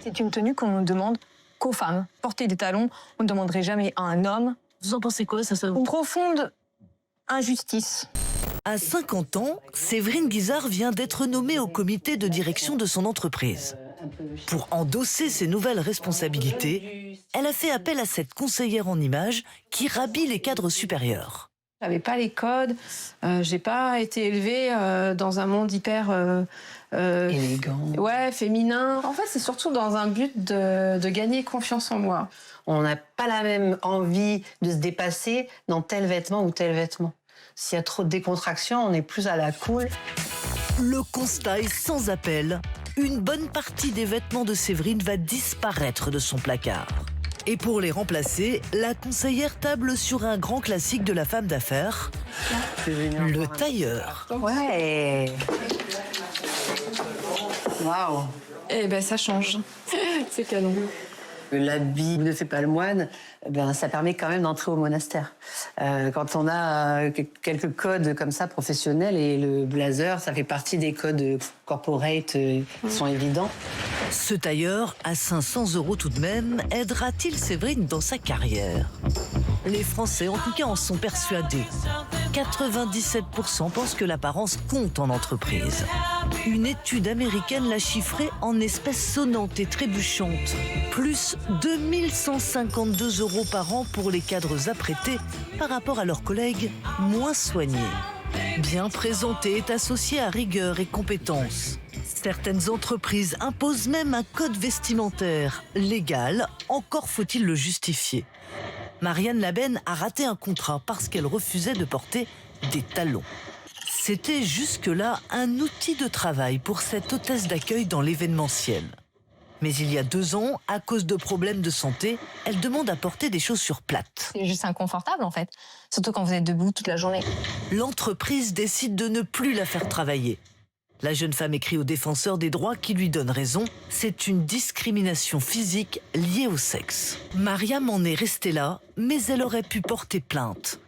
C'est une tenue qu'on ne demande qu'aux femmes. Porter des talons, on ne demanderait jamais à un homme. Vous en pensez quoi, ça Une profonde injustice. À 50 ans, Séverine Guizard vient d'être nommée au comité de direction de son entreprise. Pour endosser ses nouvelles responsabilités, elle a fait appel à cette conseillère en images qui rhabille les cadres supérieurs. J'avais pas les codes, j'ai pas été élevée dans un monde hyper élégant. Ouais, féminin. En fait, c'est surtout dans un but de gagner confiance en moi. On n'a pas la même envie de se dépasser dans tel vêtement ou tel vêtement. S'il y a trop de décontraction, on est plus à la cool. Le constat est sans appel. Une bonne partie des vêtements de Séverine va disparaître de son placard. Et pour les remplacer, la conseillère table sur un grand classique de la femme d'affaires, le tailleur. Ouais. Waouh. Eh ben, ça change. C'est canon. L'habit ne fait pas le moine, ben, ça permet quand même d'entrer au monastère. Quand on a quelques codes comme ça professionnels, et le blazer, ça fait partie des codes corporate qui sont évidents. Ce tailleur, à 500 € tout de même, aidera-t-il Séverine dans sa carrière? Les Français, en tout cas, en sont persuadés. 97% pensent que l'apparence compte en entreprise. Une étude américaine l'a chiffré en espèces sonnantes et trébuchantes. Plus 2152 € par an pour les cadres apprêtés par rapport à leurs collègues moins soignés. Bien présenté est associé à rigueur et compétence. Certaines entreprises imposent même un code vestimentaire légal, encore faut-il le justifier. Marianne Labenne a raté un contrat parce qu'elle refusait de porter des talons. C'était jusque-là un outil de travail pour cette hôtesse d'accueil dans l'événementiel. Mais il y a 2 ans, à cause de problèmes de santé, elle demande à porter des chaussures plates. C'est juste inconfortable, en fait. Surtout quand vous êtes debout toute la journée. L'entreprise décide de ne plus la faire travailler. La jeune femme écrit au défenseur des droits qui lui donne raison. C'est une discrimination physique liée au sexe. Mariam en est restée là, mais elle aurait pu porter plainte.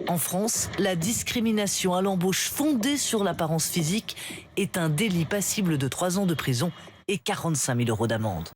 En France, la discrimination à l'embauche fondée sur l'apparence physique est un délit passible de 3 ans de prison et 45 000 € d'amende.